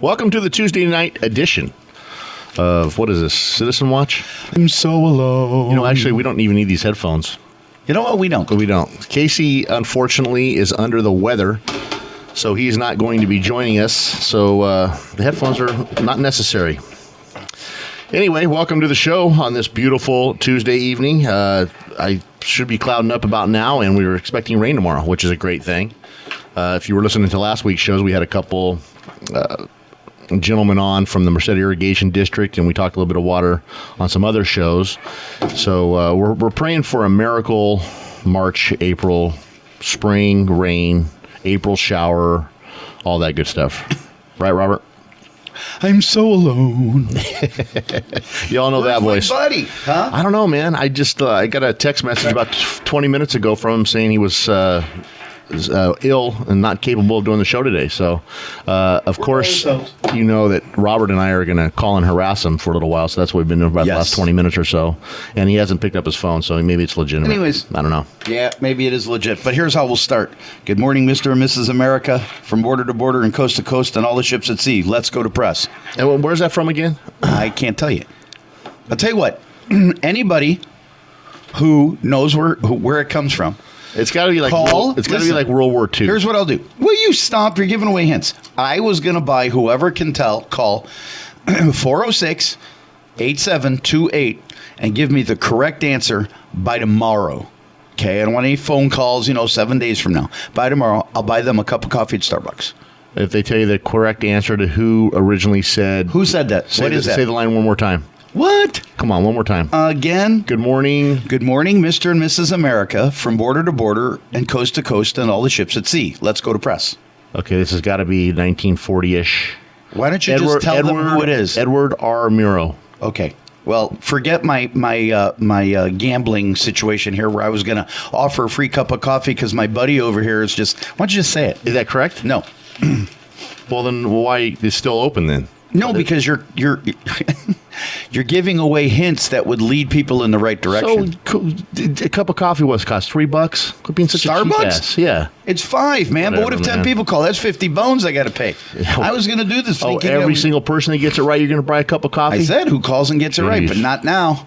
Welcome to the Tuesday night edition of, what is this, Citizen Watch? I'm so alone. You know, actually, we don't even need these headphones. You know what? We don't. We don't. Casey, unfortunately, is under the weather, so he's not going to be joining us. So the headphones are not necessary. Anyway, welcome to the show on this beautiful Tuesday evening. I should be clouding up about now, and we were expecting rain tomorrow, which is a great thing. If you were listening to last week's shows, we had a couple gentlemen on from the Merced Irrigation District, and we talked a little bit of water on some other shows. So we're praying for a miracle March, April, spring, rain, April shower, all that good stuff. Right, Robert? I'm so alone. You all know that voice. Buddy, huh? I don't know, man. I just I got a text message about 20 minutes ago from him saying he was ill and not capable of doing the show today. So, of course, you know that Robert and I are going to call and harass him for a little while. So that's what we've been doing for about the last 20 minutes or so. And he hasn't picked up his phone, so maybe it's legitimate. Anyways, I don't know. Yeah, maybe it is legit. But here's how we'll start. Good morning, Mr. and Mrs. America, from border to border and coast to coast and all the ships at sea. Let's go to press. And where's that from again? I can't tell you. I'll tell you what. Anybody who knows where it comes from, it's got to be like World War II. Here's what I'll do. Will you stop? You're giving away hints. I was going to buy whoever can call 406-8728 and give me the correct answer by tomorrow. Okay, I don't want any phone calls, 7 days from now. By tomorrow, I'll buy them a cup of coffee at Starbucks. If they tell you the correct answer to who originally said... Who said that? What is that? Say the line one more time. What? Come on, one more time. Again? Good morning. Good morning, Mr. and Mrs. America, from border to border and coast to coast and all the ships at sea. Let's go to press. Okay, this has got to be 1940-ish. Why don't you just tell them who it is? Edward R. Murrow. Okay. Well, forget my gambling situation here where I was going to offer a free cup of coffee because my buddy over here is just... Why don't you just say it? Is that correct? No. Well, then why is it still open then? No, because you're giving away hints that would lead people in the right direction. So a cup of coffee cost $3? Quit being such Starbucks? a cheap ass. Yeah. It's $5, man. But what if 10 people call? That's 50 bones I got to pay. I was going to do this thinking... every single person that gets it right, you're going to buy a cup of coffee? I said who calls and gets it right, but not now.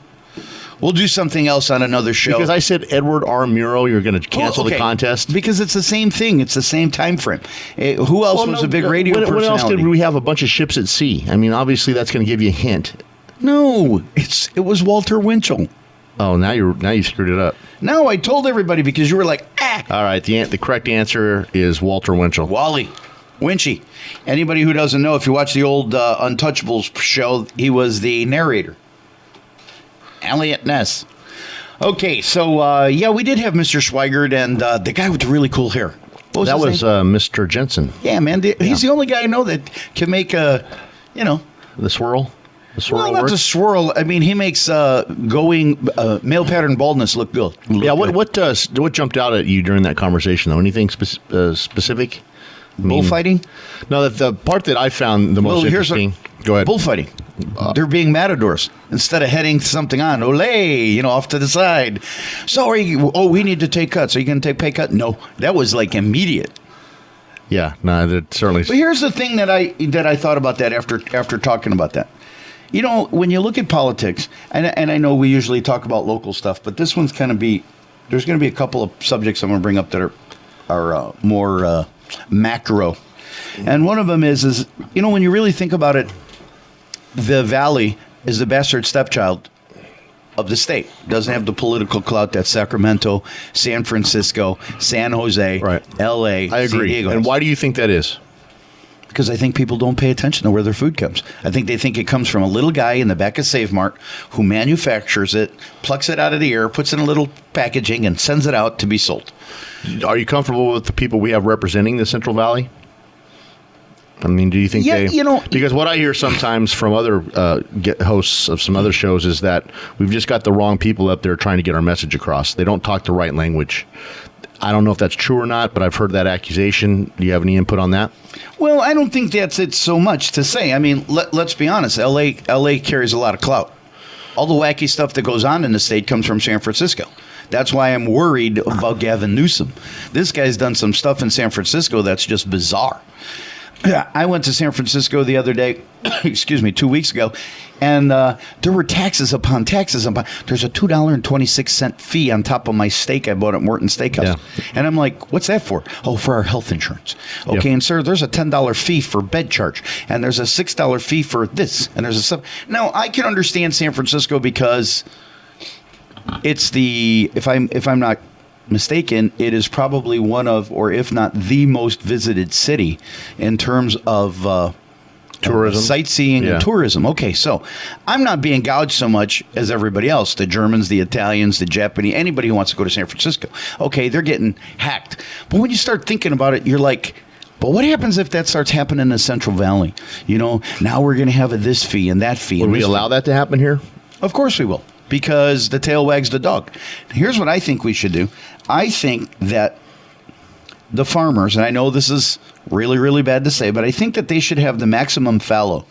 We'll do something else on another show. Because I said Edward R. Murrow, you're going to cancel the contest? Because it's the same thing. It's the same time frame. Who else was a big radio personality? When else did we have a bunch of ships at sea? I mean, obviously that's going to give you a hint. No, it was Walter Winchell. Oh, now you screwed it up. No, I told everybody because you were like, All right, the correct answer is Walter Winchell. Wally. Winchy. Anybody who doesn't know, if you watch the old Untouchables show, he was the narrator. Elliot Ness. Okay, so, we did have Mr. Schweigert and the guy with the really cool hair. That was Mr. Jensen. Yeah, man. He's the only guy I know that can make the swirl. The swirl. Well, not a swirl. I mean, he makes male pattern baldness look good. What jumped out at you during that conversation, though? Anything specific? Bullfighting? No, the part that I found the most interesting. Go ahead. Bullfighting. They're being matadors instead of heading something on. Olay, off to the side. Sorry. We need to take cuts. Are you going to take pay cut? No, that was like immediate. Yeah, no, that certainly. But here's the thing that I thought about that after talking about that. When you look at politics, and I know we usually talk about local stuff, but this one's there's going to be a couple of subjects I'm going to bring up that are more macro. And one of them is when you really think about it, the Valley is the bastard stepchild of the state. Doesn't have the political clout that Sacramento, San Francisco, San Jose, L.A., I agree. San Diego. And why do you think that is? Because I think people don't pay attention to where their food comes. I think they think it comes from a little guy in the back of Save Mart who manufactures it, plucks it out of the air, puts it in a little packaging, and sends it out to be sold. Are you comfortable with the people we have representing the Central Valley? I mean, do you think because what I hear sometimes from other hosts of some other shows is that we've just got the wrong people up there trying to get our message across. They don't talk the right language. I don't know if that's true or not, but I've heard that accusation. Do you have any input on that? Well, I don't think that's it so much to say. I mean, let's be honest. L.A. carries a lot of clout. All the wacky stuff that goes on in the state comes from San Francisco. That's why I'm worried about Gavin Newsom. This guy's done some stuff in San Francisco that's just bizarre. I went to San Francisco the other day, 2 weeks ago, and there were taxes upon taxes. There's a $2.26 fee on top of my steak I bought at Morton Steakhouse. Yeah. And I'm like, what's that for? Oh, for our health insurance. Okay, and sir, there's a $10 fee for bed charge, and there's a $6 fee for this, and there's a Now, I can understand San Francisco because it's if I'm not mistaken, it is probably one of, or if not the most visited city in terms of tourism, sightseeing, and tourism. Okay, so I'm not being gouged so much as everybody else. The Germans, the Italians, the Japanese, anybody who wants to go to San Francisco. Okay, they're getting hacked. But when you start thinking about it, you're like, but what happens if that starts happening in the Central Valley? Now we're going to have this fee and that fee. Would we allow that to happen here? Of course we will, because the tail wags the dog. Here's what I think we should do. I think that the farmers, and I know this is really, really bad to say, but I think that they should have the maximum fallow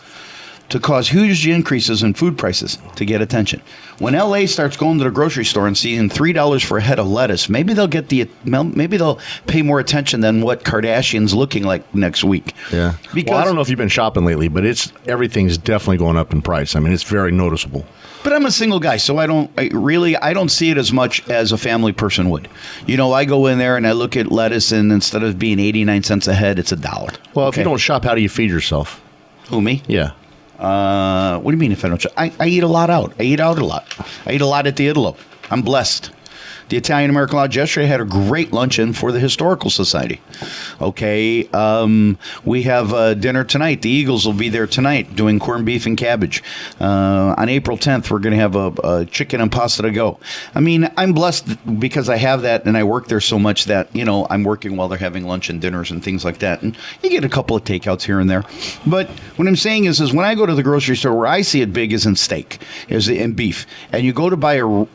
to cause huge increases in food prices to get attention. When LA starts going to the grocery store and seeing $3 for a head of lettuce, maybe they'll pay more attention than what Kardashian's looking like next week. Yeah. Because I don't know if you've been shopping lately, but everything's definitely going up in price. I mean, it's very noticeable. But I'm a single guy, so I don't see it as much as a family person would. I go in there and I look at lettuce, and instead of being 89 cents a head, it's $1. Well, if you don't shop, how do you feed yourself? Who, me? Yeah. What do you mean if I don't shop? I eat a lot out. I eat out a lot. I eat a lot at the Italo. I'm blessed. The Italian American Lodge yesterday had a great luncheon for the Historical Society. Okay, we have dinner tonight. The Eagles will be there tonight doing corned beef and cabbage. On April 10th, we're going to have a chicken and pasta to go. I mean, I'm blessed because I have that, and I work there so much that, I'm working while they're having lunch and dinners and things like that. And you get a couple of takeouts here and there. But what I'm saying is when I go to the grocery store, where I see it big is in steak, is in beef. And you go to buy a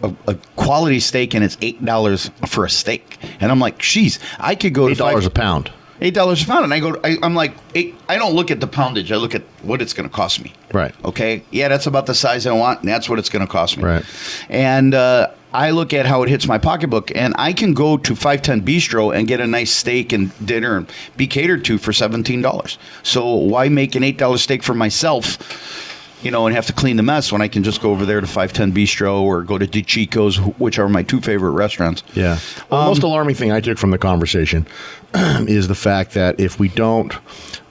quality steak, and it's $8 for a steak, and I'm like, geez, I could go to $8 a pound. $8 a pound, and I'm like, I don't look at the poundage. I look at what it's going to cost me. Right. Okay. Yeah, that's about the size I want, and that's what it's going to cost me. Right. And I look at how it hits my pocketbook, and I can go to 510 Bistro and get a nice steak and dinner and be catered to for $17. So why make an $8 steak for myself? And have to clean the mess when I can just go over there to 510 Bistro or go to DiCicco's, which are my two favorite restaurants. Yeah. Well, the most alarming thing I took from the conversation is the fact that if we don't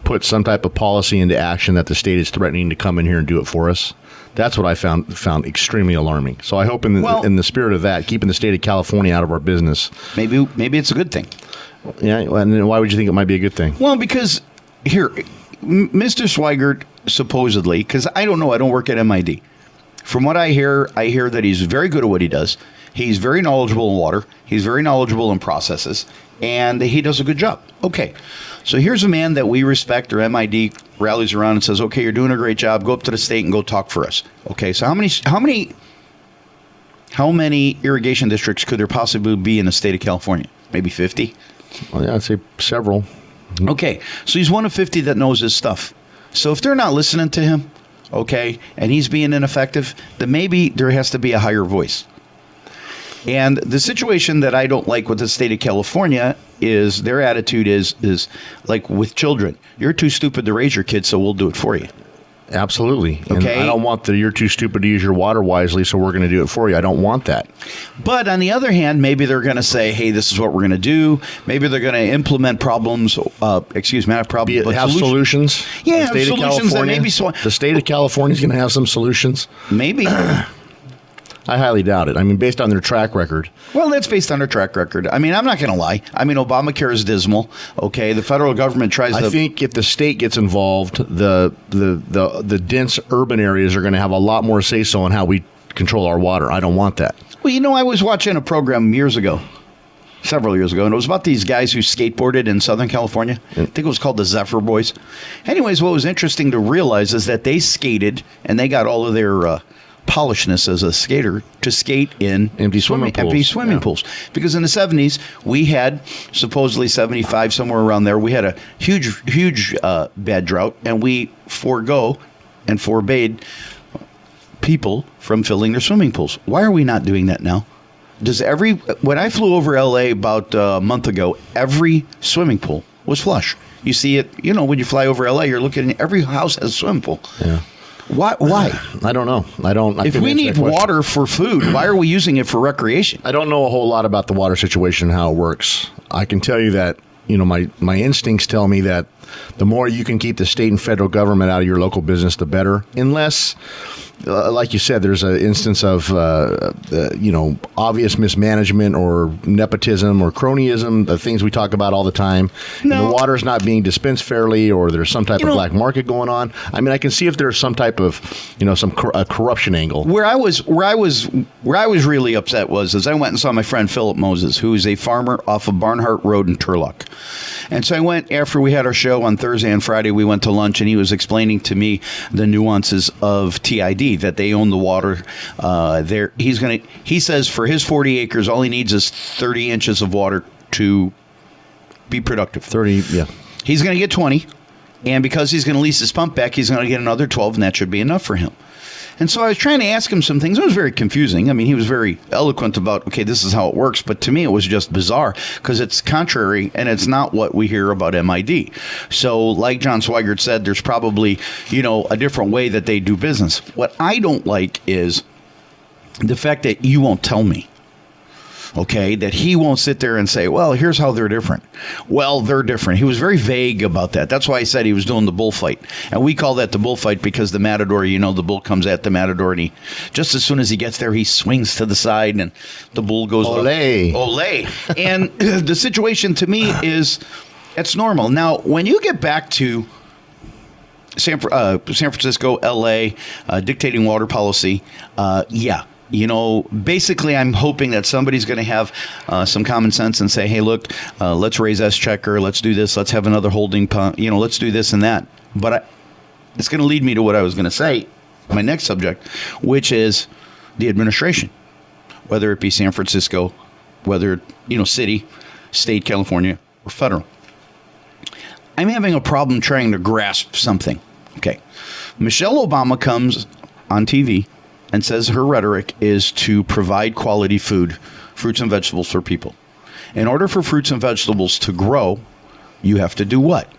put some type of policy into action, that the state is threatening to come in here and do it for us. That's what I found extremely alarming. So I hope in the spirit of that, keeping the state of California out of our business. Maybe it's a good thing. Yeah. And why would you think it might be a good thing? Well, because here, Mr. Swigert supposedly, because I don't know, I don't work at MID. From what I hear that he's very good at what he does. He's very knowledgeable in water. He's very knowledgeable in processes, and he does a good job. Okay, so here's a man that we respect, or MID rallies around and says, okay, you're doing a great job. Go up to the state and go talk for us. Okay, so how many irrigation districts could there possibly be in the state of California? Maybe 50? Well, yeah, I'd say several. Okay, so he's one of 50 that knows his stuff. So if they're not listening to him, okay, and he's being ineffective, then maybe there has to be a higher voice. And the situation that I don't like with the state of California is their attitude is like with children. You're too stupid to raise your kids, so we'll do it for you. Absolutely. Okay. And I don't want you're too stupid to use your water wisely, so we're going to do it for you. I don't want that. But on the other hand, maybe they're going to say, hey, this is what we're going to do. Maybe they're going to implement problems. Not problems, but have solutions. Yeah, solutions that maybe the state of California is going to have some solutions. Maybe. I highly doubt it. I mean, based on their track record. Well, that's based on their track record. I mean, I'm not going to lie. I mean, Obamacare is dismal. Okay, the federal government tries to... I think if the state gets involved, the dense urban areas are going to have a lot more say-so on how we control our water. I don't want that. Well, I was watching a program several years ago, and it was about these guys who skateboarded in Southern California. I think it was called the Zephyr Boys. Anyways, what was interesting to realize is that they skated, and they got all of their... polishness as a skater to skate in empty swimming pools. Because in the 70s, we had supposedly 75, somewhere around there, we had a huge bad drought, and we forbade people from filling their swimming pools. Why are we not doing that now? When I flew over LA about a month ago, every swimming pool was flush. You see it, when you fly over LA, you're looking at every house has a swimming pool. Yeah. Why? I don't know. If we need water for food, why are we using it for recreation? I don't know a whole lot about the water situation and how it works. I can tell you that, my instincts tell me that the more you can keep the state and federal government out of your local business, the better. Unless, like you said, there's an instance of, obvious mismanagement or nepotism or cronyism, the things we talk about all the time. No. And the water's not being dispensed fairly, or there's some type of black market going on. I mean, I can see if there's some type of, a corruption angle. Where I was really upset was I went and saw my friend Philip Moses, who is a farmer off of Barnhart Road in Turlock. And so I went, after we had our show on Thursday and Friday, we went to lunch, and he was explaining to me the nuances of TID, that they own the water there. He says for his 40 acres, all he needs is 30 inches of water to be productive. 30, yeah. He's going to get 20, and because he's going to lease his pump back, he's going to get another 12, and that should be enough for him. And so I was trying to ask him some things. It was very confusing. I mean, he was very eloquent about, okay, this is how it works. But to me, it was just bizarre because it's contrary and it's not what we hear about MID. So like John Swigert said, there's probably, a different way that they do business. What I don't like is the fact that you won't tell me. Okay, that he won't sit there and say, well, here's how they're different. Well, they're different. He was very vague about that. That's why I said he was doing the bullfight. And we call that the bullfight because the matador, the bull comes at the matador, and just as soon as he gets there, he swings to the side, and the bull goes, Olay. Olay. And the situation to me is, it's normal. Now, when you get back to San Francisco, LA, dictating water policy, yeah. Basically, I'm hoping that somebody's going to have some common sense and say, hey, look, let's raise S-checker. Let's do this. Let's have another holding pump. Let's do this and that. But it's going to lead me to what I was going to say, my next subject, which is the administration, whether it be San Francisco, whether, city, state, California, or federal. I'm having a problem trying to grasp something. Okay. Michelle Obama comes on TV and says her rhetoric is to provide quality food, fruits and vegetables for people. In order for fruits and vegetables to grow, you have to do what?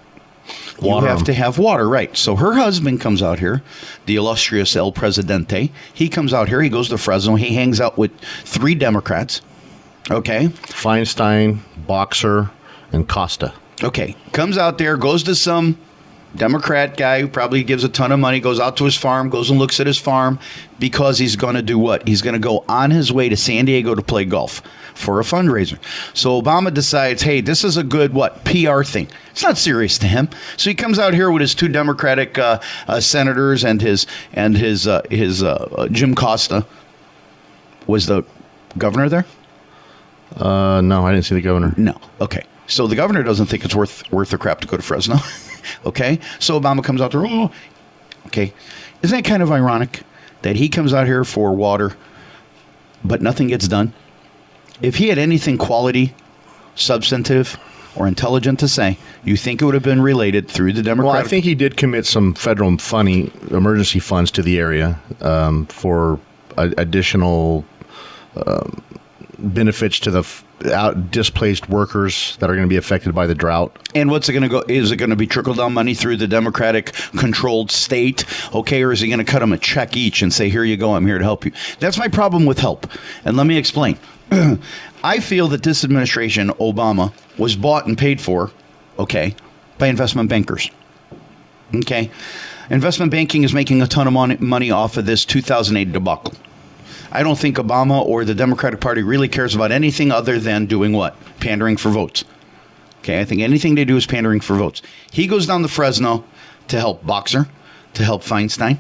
Water. You have to have water, right. So her husband comes out here, the illustrious El Presidente. He comes out here, he goes to Fresno, he hangs out with 3 Democrats, okay? Feinstein, Boxer, and Costa. Okay, comes out there, goes to some Democrat guy who probably gives a ton of money, goes out to his farm, goes and looks at his farm because he's going to do what? He's going to go on his way to San Diego to play golf for a fundraiser. So Obama decides, hey, this is a good, PR thing. It's not serious to him. So he comes out here with his 2 Democratic senators and his Jim Costa. Was the governor there? No, I didn't see the governor. No. Okay. So the governor doesn't think it's worth the crap to go to Fresno. Okay. So Obama comes out there. Oh, okay. Isn't that kind of ironic that he comes out here for water, but nothing gets done? If he had anything quality, substantive, or intelligent to say, you think it would have been related through the Democratic? Well, I think he did commit some federal emergency funds to the area for additional benefits to the displaced workers that are going to be affected by the drought. And what's it going to go? Is it going to be trickle down money through the Democratic controlled state? Okay. Or is he going to cut them a check each and say, here you go, I'm here to help you? That's my problem with help. And let me explain. I feel that this administration, Obama, was bought and paid for, okay, by investment bankers. Okay. Investment banking is making a ton of money off of this 2008 debacle. I don't think Obama or the Democratic Party really cares about anything other than doing what? Pandering for votes. Okay, I think anything they do is pandering for votes. He goes down to Fresno to help Boxer, to help Feinstein,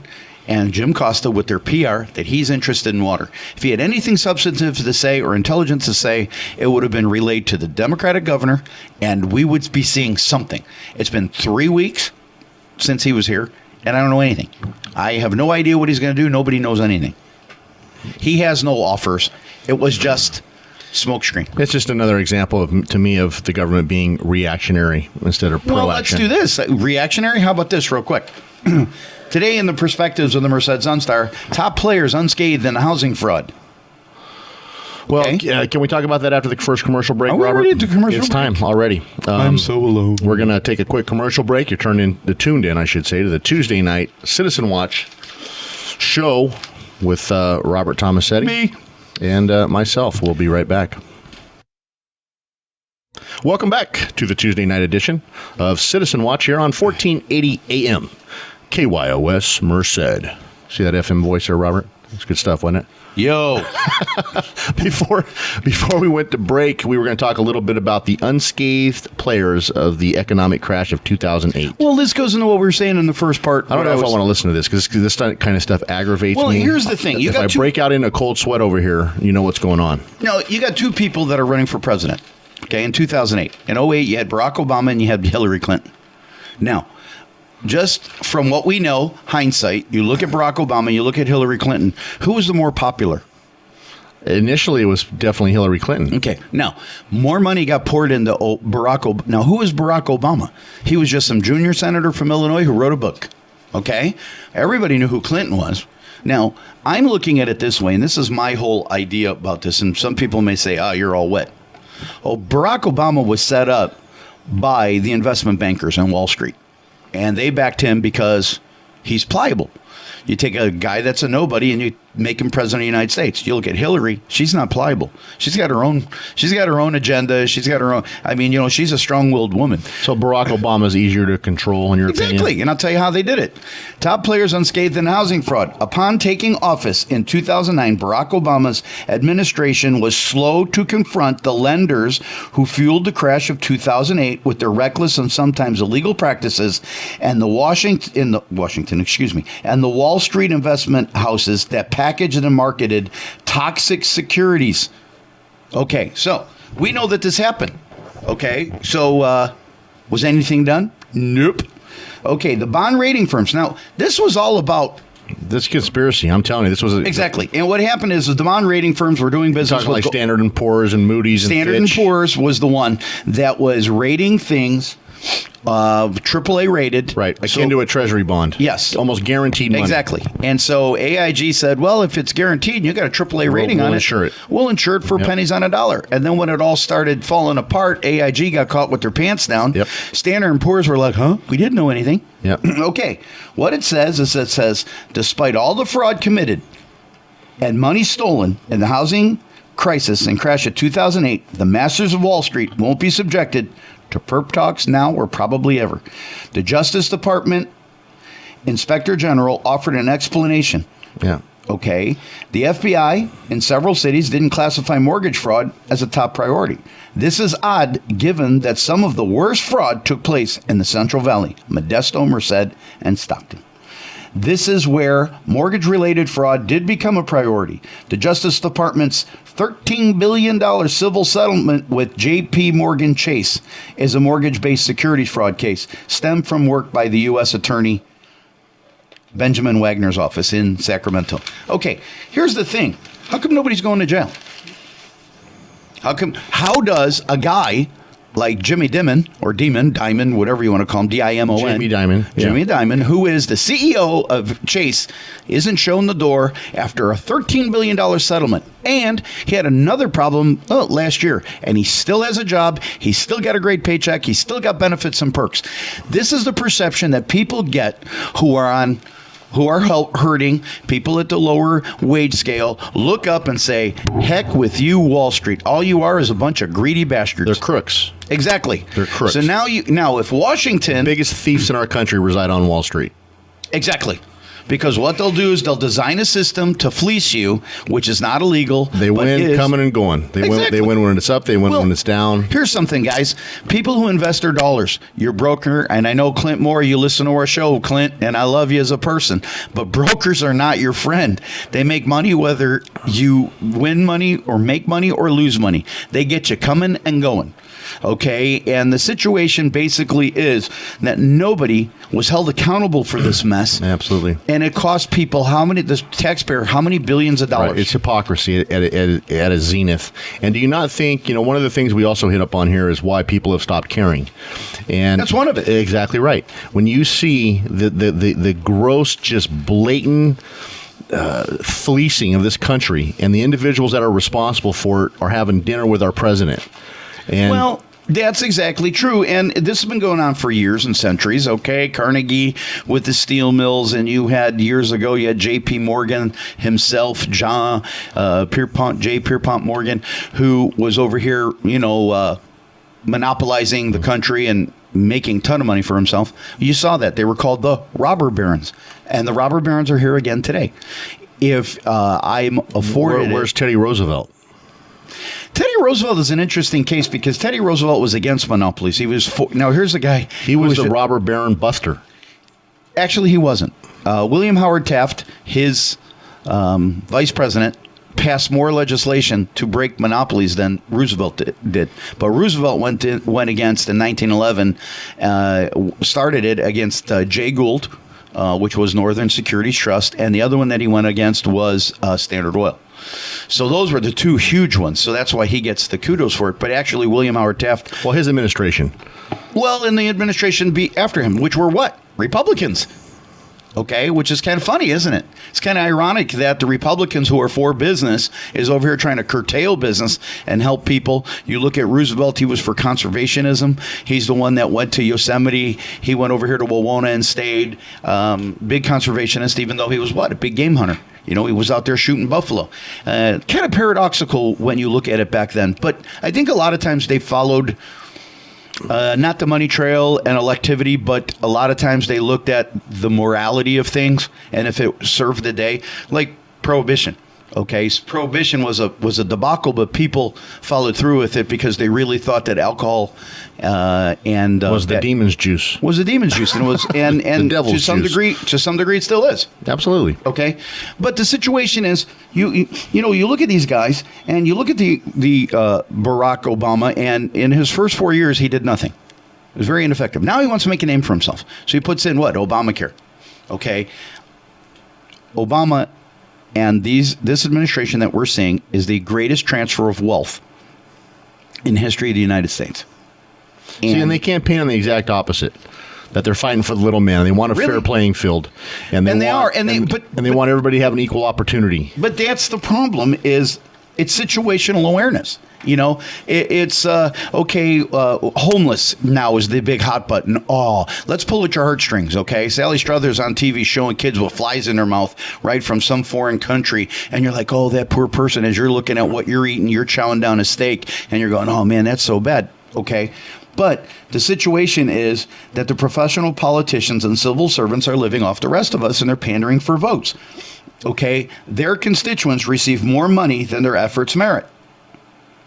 and Jim Costa with their PR that he's interested in water. If he had anything substantive to say or intelligent to say, it would have been relayed to the Democratic governor, and we would be seeing something. It's been 3 weeks since he was here, and I don't know anything. I have no idea what he's going to do. Nobody knows anything. He has no offers. It was just smokescreen. It's just another example to me of the government being reactionary instead of proaction. Well, let's do this. Reactionary? How about this real quick? Today in the perspectives of the Merced Sunstar, top players unscathed in housing fraud. Well, Okay? can we talk about that after the first commercial break, Are we Robert? already at the commercial It's break? time already. I'm so alone. We're going to take a quick commercial break. You're tuned in, I should say, to the Tuesday night Citizen Watch show with Robert Tomasetti. Me. And myself. We'll be right back. Welcome back to the Tuesday night edition of Citizen Watch here on 1480 AM, KYOS Merced. See that FM voice there, Robert? It's good stuff, wasn't it? Yo. Before we went to break, we were going to talk a little bit about the unscathed players of the economic crash of 2008. Well, this goes into what we were saying in the first part. I don't know if I want to listen to this because this kind of stuff aggravates me. Well, here's the thing. If I break out in a cold sweat over here, you know what's going on. No, you got two people that are running for president. Okay, in 2008. In 2008, you had Barack Obama and you had Hillary Clinton. Now, just from what we know, hindsight, you look at Barack Obama, you look at Hillary Clinton, who was the more popular? Initially, it was definitely Hillary Clinton. Okay, now, more money got poured into Barack Obama. Now, who is Barack Obama? He was just some junior senator from Illinois who wrote a book. Okay? Everybody knew who Clinton was. Now, I'm looking at it this way, and this is my whole idea about this, and some people may say, you're all wet. Oh, Barack Obama was set up by the investment bankers on Wall Street, and they backed him because he's pliable. You take a guy that's a nobody and you make him president of the United States. You look at Hillary; she's not pliable. She's got her own. She's got her own agenda. She's got her own. I mean, she's a strong-willed woman. So Barack Obama is easier to control, in your opinion? Exactly, and I'll tell you how they did it. Top players unscathed in housing fraud. Upon taking office in 2009, Barack Obama's administration was slow to confront the lenders who fueled the crash of 2008 with their reckless and sometimes illegal practices, and the Wall Street investment houses that packaged and marketed toxic securities. Okay, so we know that this happened. Okay, so was anything done? Nope. Okay, the bond rating firms. Now, this was all about this conspiracy. I'm telling you, this was exactly. And what happened is the bond rating firms were doing business with like Standard and Poor's and Moody's. Standard and and Fitch. Poor's was the one that was rating things AAA rated. Right, akin to a treasury bond. Yes. Almost guaranteed money. Exactly. And so AIG said, well, if it's guaranteed and you got a AAA rating on it, insure it. We'll insure it for pennies on a dollar. And then when it all started falling apart, AIG got caught with their pants down. Yep. Standard and Poor's were like, we didn't know anything. Yep. Okay. What it says is, despite all the fraud committed and money stolen in the housing crisis and crash of 2008, the masters of Wall Street won't be subjected to perp talks now or probably ever. The Justice Department Inspector General offered an explanation. Yeah. Okay. The FBI in several cities didn't classify mortgage fraud as a top priority. This is odd given that some of the worst fraud took place in the Central Valley, Modesto, Merced, and Stockton. This is where mortgage-related fraud did become a priority. The Justice Department's $13 billion civil settlement with J.P. Morgan Chase is a mortgage-based securities fraud case, stemmed from work by the U.S. Attorney Benjamin Wagner's office in Sacramento. Okay, here's the thing. How come nobody's going to jail? How does a guy like Jimmy Dimon, or Diamond, whatever you want to call him, D-I-M-O-N. Jamie Dimon. Yeah. Jimmy Dimon, who is the CEO of Chase, isn't shown the door after a $13 billion settlement. And he had another problem last year, and he still has a job. He's still got a great paycheck. He's still got benefits and perks. This is the perception that people get who are hurting. People at the lower wage scale look up and say, heck with you, Wall Street. All you are is a bunch of greedy bastards. They're crooks. Exactly. They're crooks. So now if Washington... The biggest thieves in our country reside on Wall Street. Exactly. Because what they'll do is they'll design a system to fleece you, which is not illegal. They win coming and going. They win when it's up. They win when it's down. Here's something, guys. People who invest their dollars, your broker, and I know Clint Moore, you listen to our show, Clint, and I love you as a person, but brokers are not your friend. They make money whether you win money or make money or lose money. They get you coming and going. Okay, and the situation basically is that nobody was held accountable for this mess. Absolutely. And it cost people the taxpayer, how many billions of dollars? Right. It's hypocrisy at a zenith. And do you not think, one of the things we also hit up on here is why people have stopped caring. And that's one of it. Exactly right. When you see the gross, just blatant fleecing of this country, and the individuals that are responsible for it are having dinner with our president. And well, that's exactly true. And this has been going on for years and centuries, okay? Carnegie with the steel mills, and years ago, you had J.P. Morgan himself, J. Pierpont Morgan, who was over here, monopolizing the country and making a ton of money for himself. You saw that. They were called the robber barons. And the robber barons are here again today. If I'm afforded... Where's Teddy Roosevelt? Teddy Roosevelt is an interesting case because Teddy Roosevelt was against monopolies. Now, here's a guy... He was the robber baron buster. Actually, he wasn't. William Howard Taft, his vice president, passed more legislation to break monopolies than Roosevelt did. But Roosevelt went against in 1911, started it against Jay Gould, which was Northern Securities Trust, and the other one that he went against was Standard Oil. So those were the two huge ones. So that's why he gets the kudos for it. But actually, William Howard Taft... Well, his administration. Well, and the administration be after him, which were what? Republicans. Okay, which is kind of funny, isn't it? It's kind of ironic that the Republicans who are for business is over here trying to curtail business and help people. You look at Roosevelt, he was for conservationism. He's the one that went to Yosemite. He went over here to Wawona and stayed. Big conservationist, even though he was what? A big game hunter. He was out there shooting buffalo. Kind of paradoxical when you look at it back then. But I think a lot of times they followed... not the money trail and electivity, but a lot of times they looked at the morality of things and if it served the day, like prohibition. Okay, so prohibition was a debacle, but people followed through with it because they really thought that alcohol was the demon's juice. Was the demon's juice, and it was and the devil's to some juice. to some degree, it still is. Absolutely. Okay, but the situation is, you look at these guys and you look at the Barack Obama, and in his first 4 years, he did nothing. It was very ineffective. Now he wants to make a name for himself, so he puts in what? Obamacare. Okay, Obama. And this administration that we're seeing is the greatest transfer of wealth in history of the United States. And they campaign on the exact opposite. That they're fighting for the little man. They want a fair playing field, and they want everybody to have an equal opportunity. But that's the problem. Is it's situational awareness. It's homeless now is the big hot button. Oh, let's pull at your heartstrings, okay? Sally Struthers on TV showing kids with flies in their mouth, right, from some foreign country. And you're like, oh, that poor person. As you're looking at what you're eating, you're chowing down a steak, and you're going, oh, man, that's so bad, okay? But the situation is that the professional politicians and civil servants are living off the rest of us, and they're pandering for votes, okay? Their constituents receive more money than their efforts merit.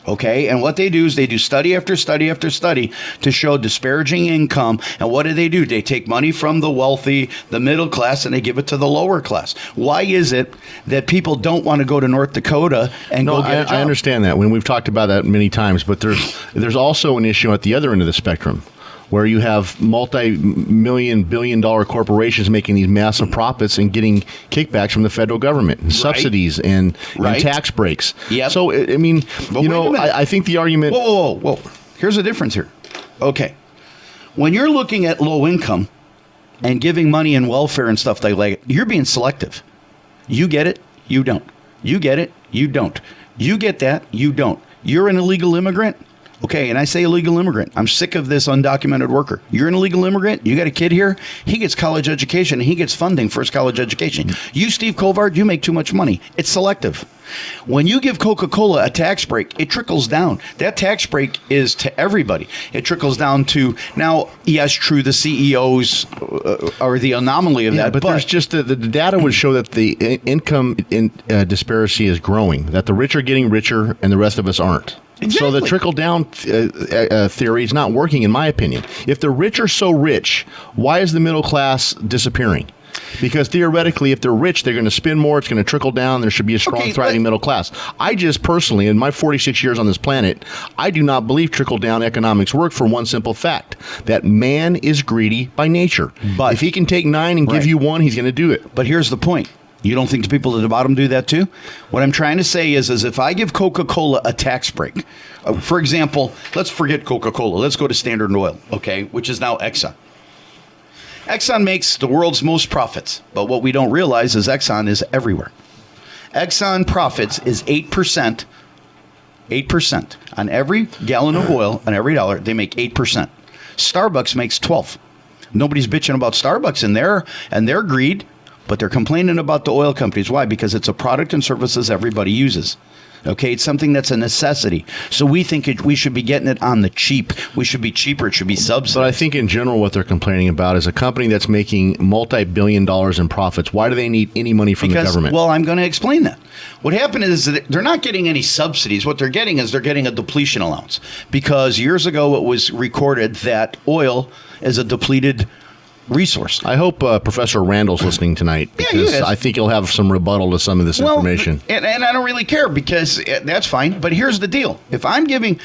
Okay, and what they do is they do study after study after study to show disparaging income. And what do? They take money from the wealthy, the middle class, and they give it to the lower class. Why is it that people don't want to go to North Dakota and go get a job? I understand that. We've talked about that many times, but there's also an issue at the other end of the spectrum, where you have multi-million, billion-dollar corporations making these massive profits and getting kickbacks from the federal government, and subsidies and tax breaks. Yep. So, I mean, I think the argument... Whoa. Here's the difference here. Okay. When you're looking at low income and giving money in welfare and stuff like that, you're being selective. You get it, you don't. You get it, you don't. You get that, you don't. You're an illegal immigrant. Okay, and I say illegal immigrant. I'm sick of this undocumented worker. You're an illegal immigrant. You got a kid here. He gets college education. And he gets funding for his college education. You, Steve Colvard, you make too much money. It's selective. When you give Coca-Cola a tax break, it trickles down. That tax break is to everybody. It trickles down to, now, yes, true, the CEOs are the anomaly of that. But there's just the data would show that the income disparity is growing, that the rich are getting richer and the rest of us aren't. Exactly. So the trickle-down theory is not working, in my opinion. If the rich are so rich, why is the middle class disappearing? Because theoretically, if they're rich, they're going to spend more. It's going to trickle down. There should be a strong, thriving middle class. I just personally, in my 46 years on this planet, I do not believe trickle-down economics work for one simple fact, that man is greedy by nature. But if he can take 9 and give you 1, he's going to do it. But here's the point. You don't think the people at the bottom do that too? What I'm trying to say is if I give Coca-Cola a tax break, for example, let's forget Coca-Cola. Let's go to Standard Oil, okay, which is now Exxon. Exxon makes the world's most profits, but what we don't realize is Exxon is everywhere. Exxon profits is 8%. 8% on every gallon of oil, on every dollar, they make 8%. Starbucks makes 12. Nobody's bitching about Starbucks and their greed, but they're complaining about the oil companies. Why? Because it's a product and services everybody uses. Okay, it's something that's a necessity. So we think we should be getting it on the cheap. We should be cheaper. It should be subsidized. But I think in general what they're complaining about is a company that's making multi-billion dollars in profits. Why do they need any money from the government? Well, I'm going to explain that. What happened is that they're not getting any subsidies. What they're getting is they're getting a depletion allowance. Because years ago it was recorded that oil is a depleted resource. I hope Professor Randall's listening tonight, because I think he'll have some rebuttal to some of this information. And I don't really care, because that's fine. But here's the deal: if I'm giving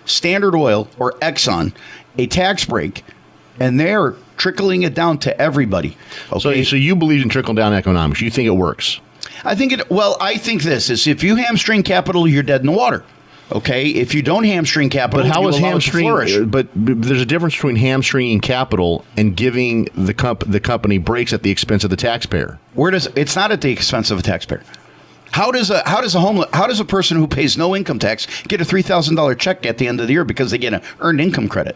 Standard Oil or Exxon a tax break, and they're trickling it down to everybody, okay? So you believe in trickle down economics? You think it works? I think it. Well, I think this is: if you hamstring capital, you're dead in the water. Okay, if you don't hamstring capital, but how is hamstring? But there's a difference between hamstringing capital and giving the company breaks at the expense of the taxpayer. It's not at the expense of a taxpayer? How does a person who pays no income tax get a $3,000 check at the end of the year because they get an earned income credit?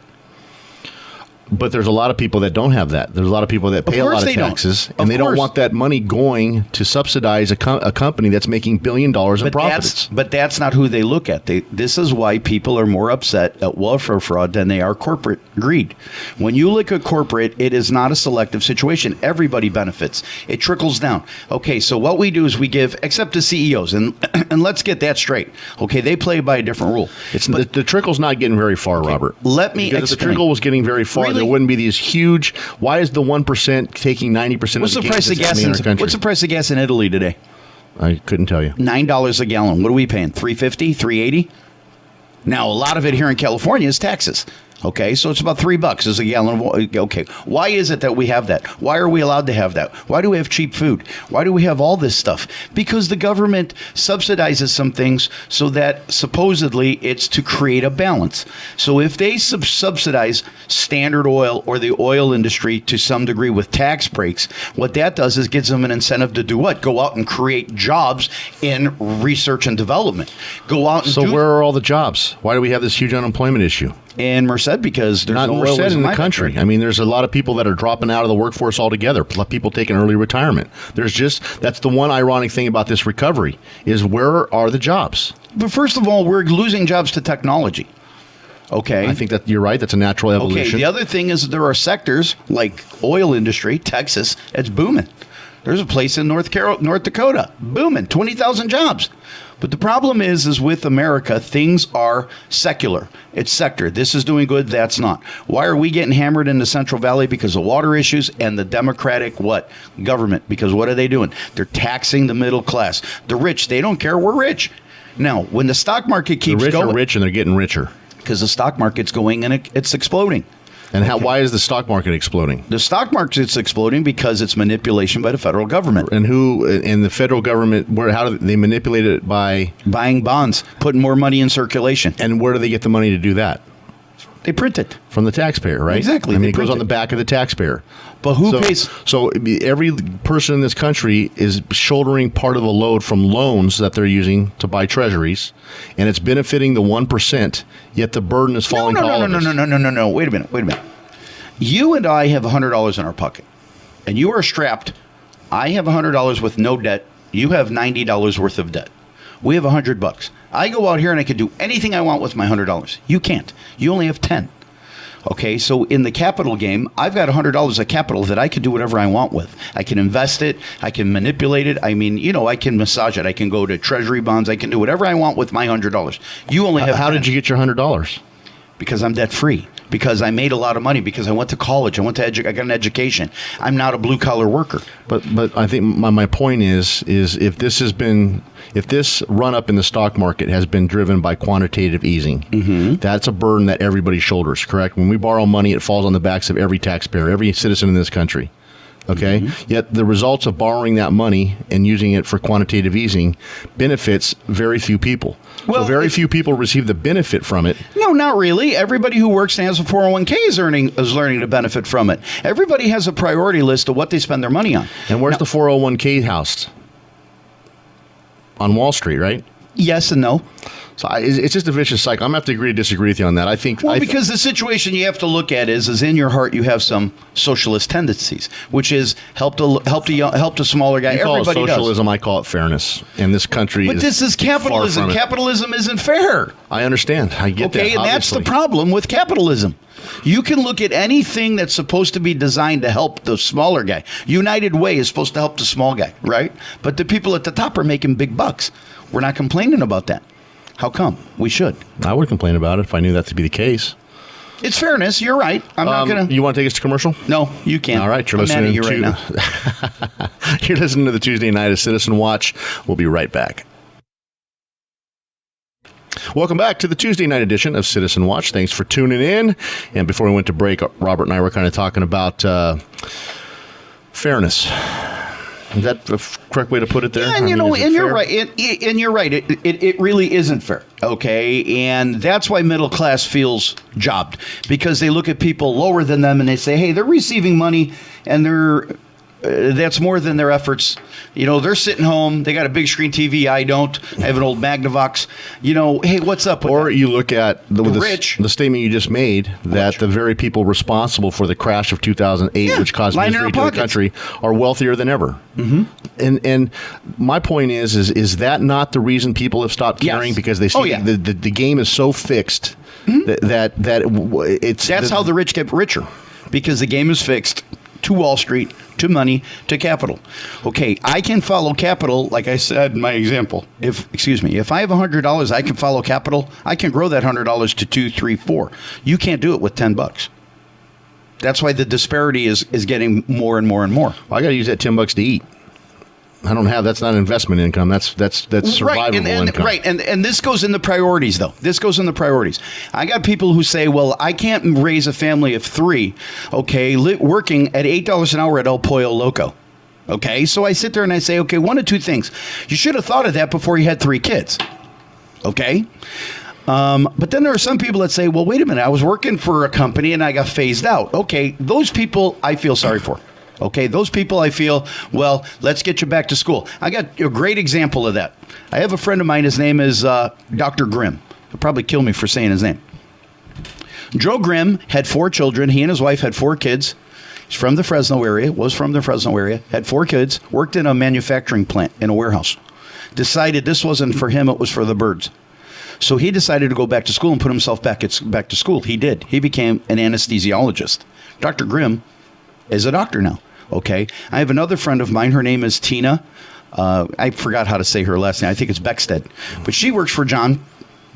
But there's a lot of people that don't have that. There's a lot of people that pay a lot of taxes, and they don't want that money going to subsidize a company that's making $1 billion in profits. But that's not who they look at. This is why people are more upset at welfare fraud than they are corporate greed. When you look at corporate, it is not a selective situation. Everybody benefits. It trickles down. Okay, so what we do is we give, except to CEOs, and let's get that straight. Okay, they play by a different rule. The trickle's not getting very far, okay, Robert. Let me explain. If the trickle was getting very far, there wouldn't be these huge. Why is the 1% taking 90% of the price of gas in our country? What's the price of gas in Italy today? I couldn't tell you. $9 a gallon. What are we paying? $3.50, $3.80? Now, a lot of it here in California is taxes. Okay, so it's about $3 as a gallon of oil. Okay, why is it that we have that? Why are we allowed to have that? Why do we have cheap food? Why do we have all this stuff? Because the government subsidizes some things so that supposedly it's to create a balance. So if they subsidize Standard Oil or the oil industry to some degree with tax breaks, what that does is gives them an incentive to do what? Go out and create jobs in research and development. Go out and So where are all the jobs? Why do we have this huge unemployment issue? And Merced, because there's not no Merced oil in the country. I mean, there's a lot of people that are dropping out of the workforce altogether. People taking early retirement. That's the one ironic thing about this recovery is where are the jobs? But first of all, we're losing jobs to technology. Okay, I think that you're right. That's a natural evolution. Okay, the other thing is there are sectors like oil industry, Texas, it's booming. There's a place in North Dakota, booming, 20,000 jobs. But the problem is with America, things are secular. It's sector. This is doing good, that's not. Why are we getting hammered in the Central Valley? Because of water issues and the Democratic government. Because what are they doing? They're taxing the middle class. The rich, they don't care. We're rich. Now, when the stock market keeps going. The rich are rich and they're getting richer. Because the stock market's going and it's exploding. And why is the stock market exploding? The stock market's exploding because it's manipulation by the federal government. And the federal government, how do they manipulate it? By buying bonds, putting more money in circulation. And where do they get the money to do that? They print it. From the taxpayer, right? Exactly. I mean, it goes on the back of the taxpayer. But who pays? So every person in this country is shouldering part of the load from loans that they're using to buy treasuries, and it's benefiting the 1%, yet the burden is falling to all of us. No. Wait a minute. You and I have $100 in our pocket, and you are strapped. I have $100 with no debt. You have $90 worth of debt. We have $100. I go out here and I can do anything I want with my $100. You can't. You only have 10. Okay, so in the capital game, I've got $100 of capital that I can do whatever I want with. I can invest it. I can manipulate it. I mean, I can massage it. I can go to treasury bonds. I can do whatever I want with my $100. You only have How 10. Did you get your $100? Because I'm debt free. Because I made a lot of money. Because I went to college. I got an education. I'm not a blue collar worker. But I think my point is if this run up in the stock market has been driven by quantitative easing, that's a burden that everybody shoulders. Correct? When we borrow money, it falls on the backs of every taxpayer, every citizen in this country. Okay. Yet the results of borrowing that money and using it for quantitative easing benefits very few people. Well, so very few people receive the benefit from it. No, not really. Everybody who works and has a 401k is learning to benefit from it. Everybody has a priority list of what they spend their money on. And where's the 401k housed? On Wall Street, right? Yes and no. So it's just a vicious cycle. I'm going to have to agree to disagree with you on that. I think... because the situation you have to look at is in your heart you have some socialist tendencies, which is help the smaller guy. You call Everybody it socialism, does. I call it fairness. And this country But this is capitalism. Capitalism isn't fair. I understand. I get that. Okay, and that's the problem with capitalism. You can look at anything that's supposed to be designed to help the smaller guy. United Way is supposed to help the small guy, right? But the people at the top are making big bucks. We're not complaining about that. How come? We should. I would complain about it if I knew that to be the case. It's fairness. You're right. I'm not going to... You want to take us to commercial? No, you can't. All right, you're I'm mad listening at you to... right now. You're listening to the Tuesday night of Citizen Watch. We'll be right back. Welcome back to the Tuesday night edition of Citizen Watch. Thanks for tuning in. And before we went to break, Robert and I were kind of talking about fairness. Is that the correct way to put it there? Yeah, and you're right. And you're right. It really isn't fair. Okay, and that's why middle class feels jobbed, because they look at people lower than them and they say, "Hey, they're receiving money, and that's more than their efforts." They're sitting home. They got a big screen TV. I don't. I have an old Magnavox. Hey, what's up with Or that? you look at the statement you just made that the very people responsible for the crash of 2008, which caused misery to the country, are wealthier than ever. Mm-hmm. And my point is that not the reason people have stopped caring? Yes. Because they see the game is so fixed that it's... That's how the rich get richer, because the game is fixed to Wall Street, to money, to capital. Okay, I can follow capital, like I said in my example. If I have $100, I can follow capital. I can grow that $100 to 2, 3, 4. You can't do it with $10. That's why the disparity is getting more and more and more. Well, I got to use that $10 to eat. That's not investment income. That's survivable income. Right, and this goes in the priorities, though. This goes in the priorities. I got people who say, well, I can't raise a family of 3, working at $8 an hour at El Pollo Loco. Okay, so I sit there and I say, okay, one of two things. You should have thought of that before you had 3 kids. Okay? But then there are some people that say, well, wait a minute, I was working for a company and I got phased out. Okay, those people I feel sorry for. Okay, those people I feel, well, let's get you back to school. I got a great example of that. I have a friend of mine, his name is Dr. Grimm. He'll probably kill me for saying his name. Joe Grimm had 4 children. He and his wife had 4 kids. He's from the Fresno area, had 4 kids, worked in a manufacturing plant in a warehouse. Decided this wasn't for him, it was for the birds. So he decided to go back to school and put himself back to school. He did. He became an anesthesiologist. Dr. Grimm is a doctor now. Okay. I have another friend of mine. Her name is Tina. I forgot how to say her last name. I think it's Beckstead. But she works for John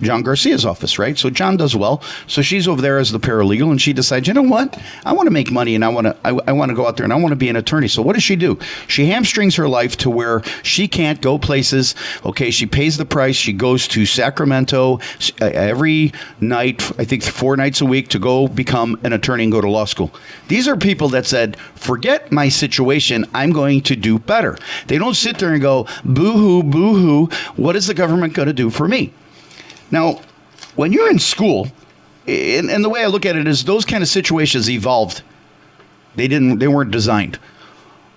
Garcia's office, right? So John does well. So she's over there as the paralegal, and she decides, you know what? I want to make money, and I want to go out there, and I want to be an attorney. So what does she do? She hamstrings her life to where she can't go places. Okay, she pays the price. She goes to Sacramento every night, I think 4 nights a week, to go become an attorney and go to law school. These are people that said, forget my situation. I'm going to do better. They don't sit there and go, boo-hoo, boo-hoo. What is the government going to do for me? Now, when you're in school, and the way I look at it is those kind of situations evolved. They weren't designed.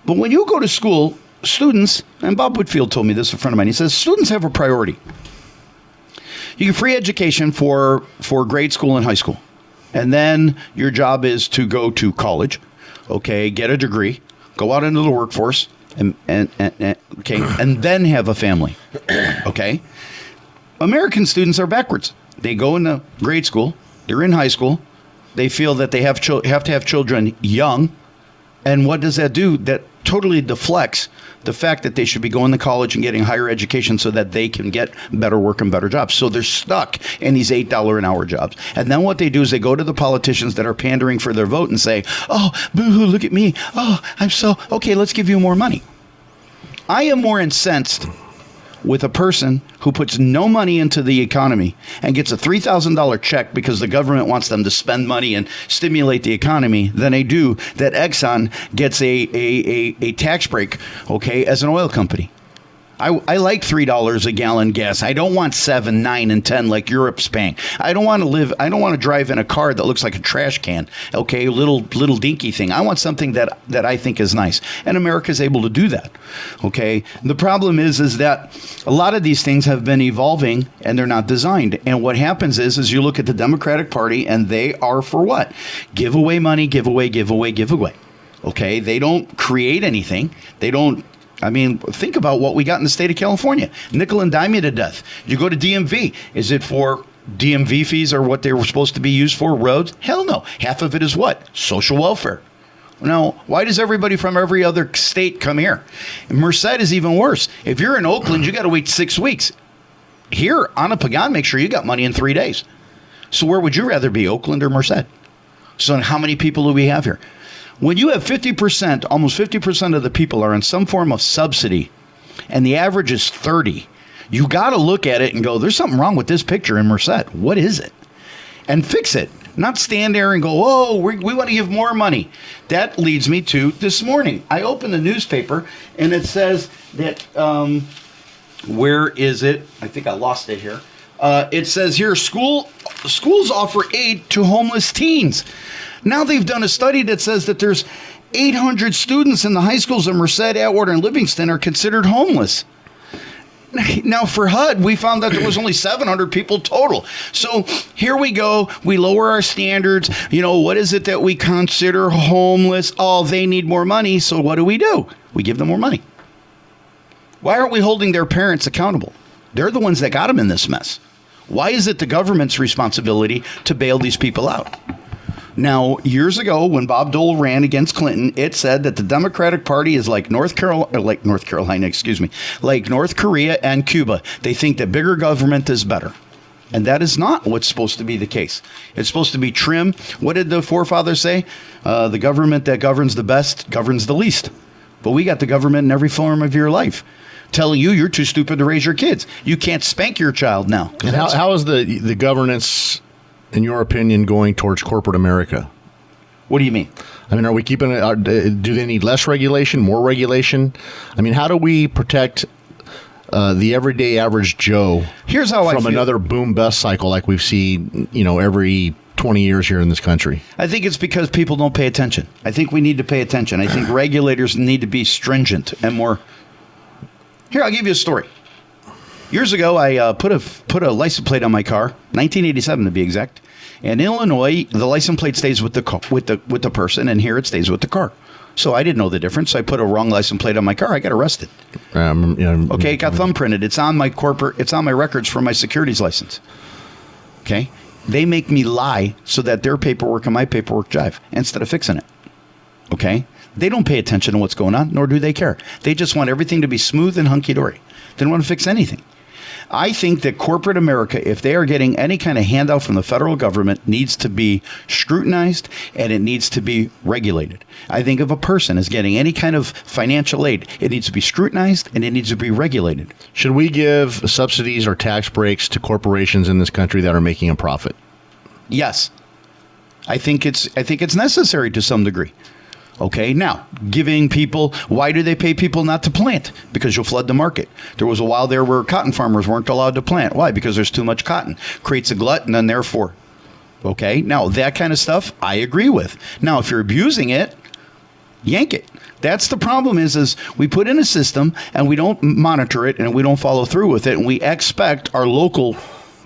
But when you go to school, students, and Bob Whitfield told me this, a friend of mine, he says, students have a priority. You get free education for grade school and high school. And then your job is to go to college, okay, get a degree, go out into the workforce, and then have a family, okay? American students are backwards. They go into grade school, they're in high school, they feel that they have to have children young, and what does that do? That totally deflects the fact that they should be going to college and getting higher education so that they can get better work and better jobs. So they're stuck in these $8 an hour jobs. And then what they do is they go to the politicians that are pandering for their vote and say, oh, boo-hoo, look at me. Oh, okay, let's give you more money. I am more incensed with a person who puts no money into the economy and gets a $3,000 check because the government wants them to spend money and stimulate the economy than I do that Exxon gets a tax break, okay, as an oil company. I like $3 a gallon gas. I don't want 7, 9, and 10 like Europe's paying. I don't want to drive in a car that looks like a trash can. Okay, little dinky thing. I want something that I think is nice, and America's able to do that. Okay, the problem is that a lot of these things have been evolving and they're not designed. And what happens is you look at the Democratic Party and they are for what? Give away money, give away, give away, give away. Okay, they don't create anything. They don't. I mean, think about what we got in the state of California. Nickel and dime you to death. You go to DMV. Is it for DMV fees or what they were supposed to be used for? Roads? Hell no. Half of it is what? Social welfare. Now, why does everybody from every other state come here? And Merced is even worse. If you're in Oakland, you got to wait 6 weeks. Here, on a Pagan, make sure you got money in 3 days. So where would you rather be, Oakland or Merced? So how many people do we have here? When you have 50%, almost 50% of the people are in some form of subsidy, and the average is 30, you got to look at it and go, there's something wrong with this picture in Merced. What is it? And fix it. Not stand there and go, oh, we want to give more money. That leads me to this morning. I opened the newspaper, and it says that, where is it? I think I lost it here. It says here, schools offer aid to homeless teens. Now they've done a study that says that there's 800 students in the high schools in Merced, Atwater, and Livingston are considered homeless. Now for HUD, we found that there was only 700 people total. So here we go. We lower our standards. You know, what is it that we consider homeless? Oh, they need more money. So what do? We give them more money. Why aren't we holding their parents accountable? They're the ones that got them in this mess. Why is it the government's responsibility to bail these people out? Now, years ago, when Bob Dole ran against Clinton, it said that the Democratic Party is like North Korea and Cuba. They think that bigger government is better. And that is not what's supposed to be the case. It's supposed to be trim. What did the forefathers say? The government that governs the best governs the least. But we got the government in every form of your life, telling you you're too stupid to raise your kids. You can't spank your child now. And how is the governance, in your opinion, going towards corporate America? What do you mean? I mean, are we keeping it? Do they need less regulation, more regulation? I mean, how do we protect the everyday average Joe from another boom bust cycle like we've seen, every 20 years here in this country? I think it's because people don't pay attention. I think we need to pay attention. I think regulators need to be stringent and more. Here, I'll give you a story. Years ago, I put a license plate on my car, 1987 to be exact. In Illinois, the license plate stays with the person, and here it stays with the car. So I didn't know the difference. So I put a wrong license plate on my car. I got arrested. Okay, it got thumbprinted. It's on my It's on my records for my securities license. Okay, they make me lie so that their paperwork and my paperwork jive instead of fixing it. Okay, they don't pay attention to what's going on, nor do they care. They just want everything to be smooth and hunky dory. They don't want to fix anything. I think that corporate America, if they are getting any kind of handout from the federal government, needs to be scrutinized and it needs to be regulated. I think if a person is getting any kind of financial aid, it needs to be scrutinized and it needs to be regulated. Should we give subsidies or tax breaks to corporations in this country that are making a profit? Yes. I think it's necessary to some degree. Okay, now, giving people, why do they pay people not to plant? Because you'll flood the market. There was a while there where cotton farmers weren't allowed to plant. Why? Because there's too much cotton. Creates a glut, and then therefore. Okay, now, that kind of stuff, I agree with. Now, if you're abusing it, yank it. That's the problem is we put in a system, and we don't monitor it, and we don't follow through with it, and we expect our local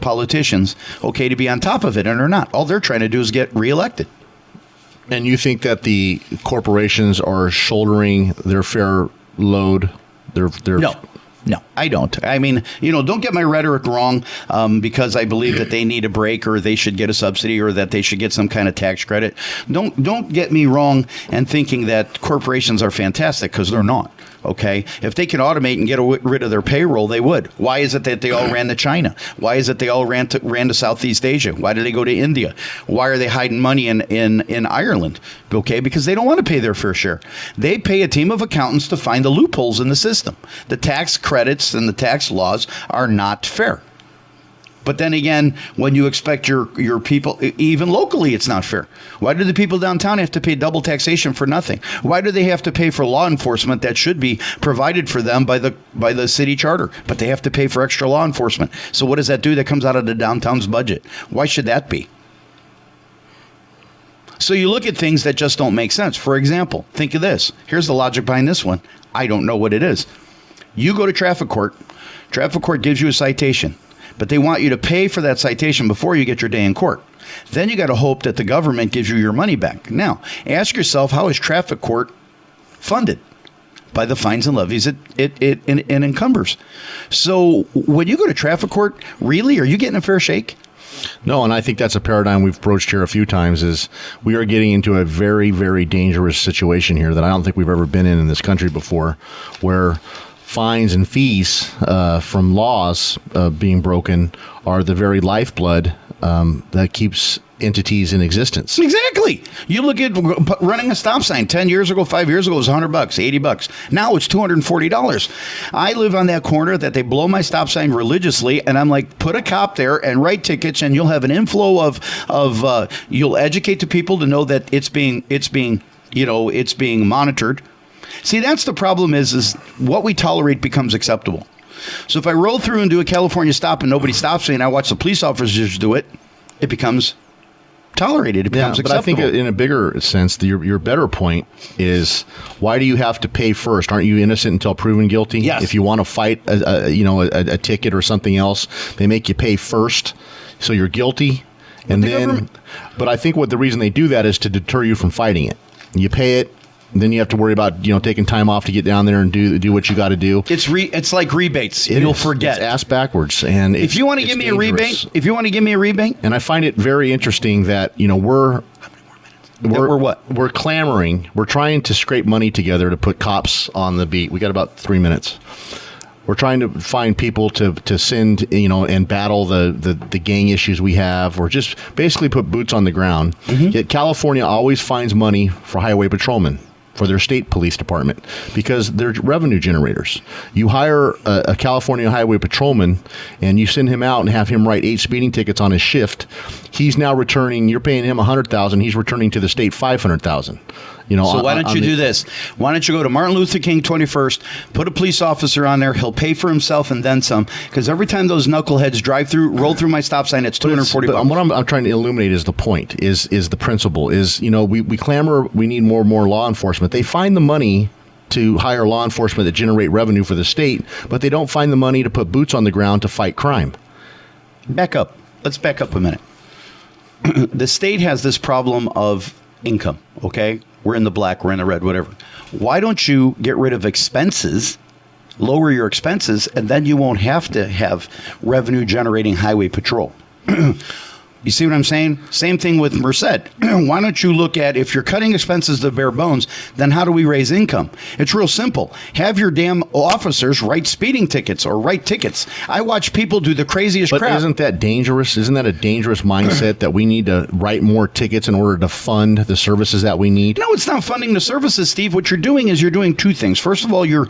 politicians, okay, to be on top of it, and they're not. All they're trying to do is get reelected. And you think that the corporations are shouldering their fair load? No, I don't. I mean, don't get my rhetoric wrong because I believe that they need a break or they should get a subsidy or that they should get some kind of tax credit. Don't get me wrong and thinking that corporations are fantastic, because they're not. Okay, if they can automate and get rid of their payroll, they would. Why is it that they all ran to China? Why is it they all ran to Southeast Asia? Why did they go to India? Why are they hiding money in Ireland? Okay, because they don't want to pay their fair share. They pay a team of accountants to find the loopholes in the system. The tax credits and the tax laws are not fair. But then again, when you expect your people, even locally, it's not fair. Why do the people downtown have to pay double taxation for nothing? Why do they have to pay for law enforcement that should be provided for them by the city charter? But they have to pay for extra law enforcement. So what does that do? That comes out of the downtown's budget. Why should that be? So you look at things that just don't make sense. For example, think of this. Here's the logic behind this one. I don't know what it is. You go to traffic court. Traffic court gives you a citation, but they want you to pay for that citation before you get your day in court. Then you got to hope that the government gives you your money back. Now, ask yourself, how is traffic court funded? By the fines and levies it encumbers. So when you go to traffic court, really, are you getting a fair shake? No, and I think that's a paradigm we've approached here a few times, is we are getting into a very, very dangerous situation here that I don't think we've ever been in this country before, where fines and fees from laws being broken are the very lifeblood that keeps entities in existence. Exactly. You look at running a stop sign 10 years ago, 5 years ago, it was $100, $80. Now it's $240. I live on that corner that they blow my stop sign religiously, and I'm like, put a cop there and write tickets, and you'll have an inflow of you'll educate the people to know that it's being monitored. See, that's the problem is what we tolerate becomes acceptable. So if I roll through and do a California stop and nobody stops me and I watch the police officers do it, it becomes tolerated. It becomes acceptable. But I think in a bigger sense, your better point is, why do you have to pay first? Aren't you innocent until proven guilty? Yes. If you want to fight a ticket or something else, they make you pay first, so you're guilty. And then, but I think the reason they do that is to deter you from fighting it. You pay it. And then you have to worry about taking time off to get down there and do what you got to do. It's like rebates. You'll forget. It's ass backwards. And if you want to give me a rebate, and I find it very interesting that we're clamoring. We're trying to scrape money together to put cops on the beat. We got about 3 minutes. We're trying to find people to send, and battle the gang issues we have, or just basically put boots on the ground. Mm-hmm. Yet California always finds money for highway patrolmen, for their state police department, because they're revenue generators. You hire a California highway patrolman and you send him out and have him write 8 speeding tickets on his shift. He's now returning, you're paying him $100,000. He's returning to the state $500,000. So why don't you do this? Why don't you go to Martin Luther King 21st, put a police officer on there, he'll pay for himself and then some, because every time those knuckleheads roll through my stop sign, it's $240. But what I'm trying to illuminate is the point, is the principle, is, we clamor, we need more and more law enforcement. They find the money to hire law enforcement that generate revenue for the state, but they don't find the money to put boots on the ground to fight crime. Back up. Let's back up a minute. The state has this problem of income, okay? We're in the black, we're in the red, whatever. Why don't you get rid of expenses, lower your expenses, and then you won't have to have revenue generating highway patrol? You see what I'm saying? Same thing with Merced. Why don't you look at, if you're cutting expenses to bare bones, then how do we raise income? It's real simple. Have your damn officers write speeding tickets or write tickets. I watch people do the craziest crap. But isn't that dangerous? Isn't that a dangerous mindset that we need to write more tickets in order to fund the services that we need? No, it's not funding the services, Steve. What you're doing is you're doing two things. First of all, you're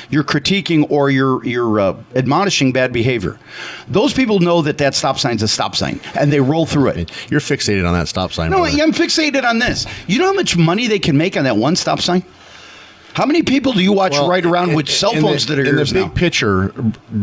critiquing or you're admonishing bad behavior. Those people know that stop sign's a stop sign, and they roll through it. You're fixated on that stop sign. No, brother. I'm fixated on this. You know how much money they can make on that one stop sign? How many people do you watch ride around with cell phones that are yours now? In the big picture,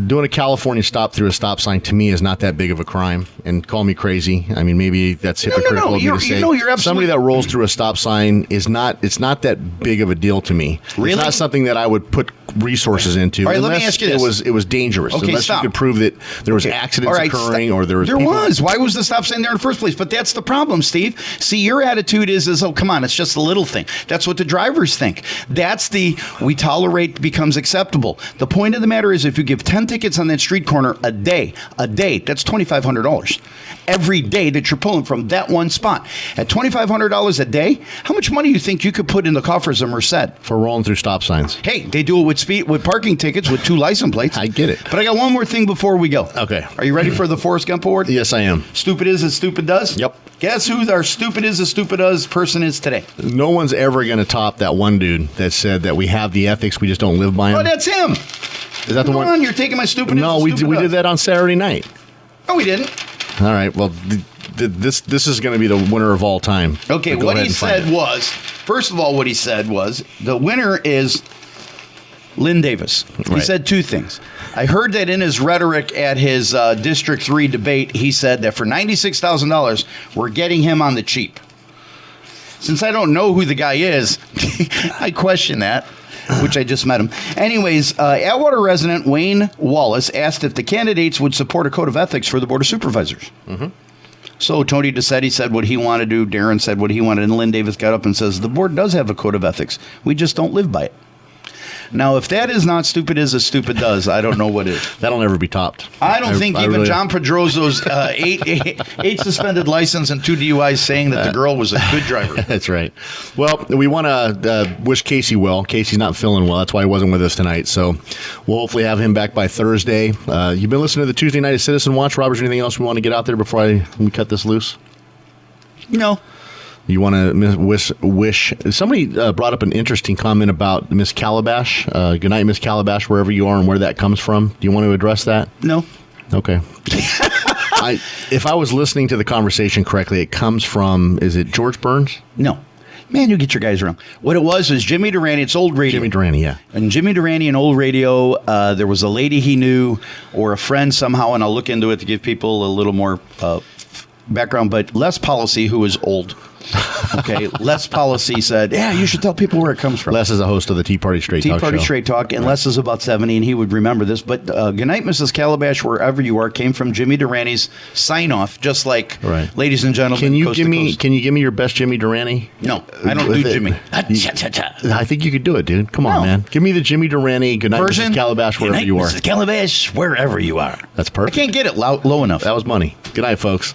doing a California stop through a stop sign, to me, is not that big of a crime. And call me crazy. I mean, maybe that's hypocritical of me to say. You're absolutely... Somebody that rolls through a stop sign it's not that big of a deal to me. Really? It's not something that I would put resources into. All right, let me ask you this. It was dangerous. Okay, unless stop. You could prove that there was accidents occurring or there was people... was. Why was the stop sign there in the first place? But that's the problem, Steve. See, your attitude is oh, come on, it's just a little thing. That's what the drivers think. That's we tolerate becomes acceptable. The point of the matter is, if you give 10 tickets on that street corner a day, that's $2,500 every day that you're pulling from that one spot. At $2,500 a day, how much money do you think you could put in the coffers of Merced? For rolling through stop signs. Hey, they do it with with parking tickets with 2 license plates. I get it. But I got one more thing before we go. Okay. Are you ready for the Forrest Gump Award? Yes, I am. Stupid is as stupid does? Yep. Guess who our stupid is as stupid does person is today? No one's ever going to top that one dude that said that we have the ethics, we just don't live by them. Oh, that's him. Is that the Come one? on, you're taking my stupid is No, as we stupid did does. that on Saturday night. No, we didn't. All right. Well, this is going to be the winner of all time. Okay, So go what ahead he and find said it. was, first of all, what he said was, the winner is Lynn Davis. He Right. said 2 things. I heard that in his rhetoric at his District 3 debate, he said that for $96,000, we're getting him on the cheap. Since I don't know who the guy is, I question that, which I just met him. Anyways, Atwater resident Wayne Wallace asked if the candidates would support a code of ethics for the Board of Supervisors. Mm-hmm. So Tony Desetti said what he wanted to do. Darren said what he wanted. And Lynn Davis got up and says, the board does have a code of ethics. We just don't live by it. Now, if that is not stupid as stupid does, I don't know what is. That'll never be topped. I don't think even really- John Pedroso's eight suspended license and 2 DUIs saying that the girl was a good driver. That's right. Well, we want to wish Casey well. Casey's not feeling well. That's why he wasn't with us tonight. So we'll hopefully have him back by Thursday. You've been listening to the Tuesday Night Citizen Watch. Robert, is there anything else we want to get out there before we cut this loose? No. You want to wish somebody brought up an interesting comment about Miss Calabash. Good night, Miss Calabash, wherever you are and where that comes from. Do you want to address that? No. Okay. If I was listening to the conversation correctly, it comes from, is it George Burns? No. Man, you get your guys wrong. What it was Jimmy Durante. It's old radio. Jimmy Durante, yeah. And Jimmy Durante and old radio, there was a lady he knew or a friend somehow, and I'll look into it to give people a little more background, but Les Policy, who is old, okay, Les Policy said, yeah, you should tell people where it comes from. Les is a host of the Tea Party Straight Tea Talk Party show. Straight Talk, and Les is about 70, and he would remember this. But Good Night, Mrs. Calabash, wherever you are, came from Jimmy Durante's sign-off, just like, Right. ladies and gentlemen, Can you coast give to me? coast. Can you give me your best Jimmy Durante? No, I don't With do it. Jimmy. I think you could do it, dude. Come on, No. man. Give me the Jimmy Durante. Good night, Version? Mrs. Calabash, wherever you are. Mrs. Calabash, wherever you are. That's I perfect. can't get it low enough. That was money. Good night, folks.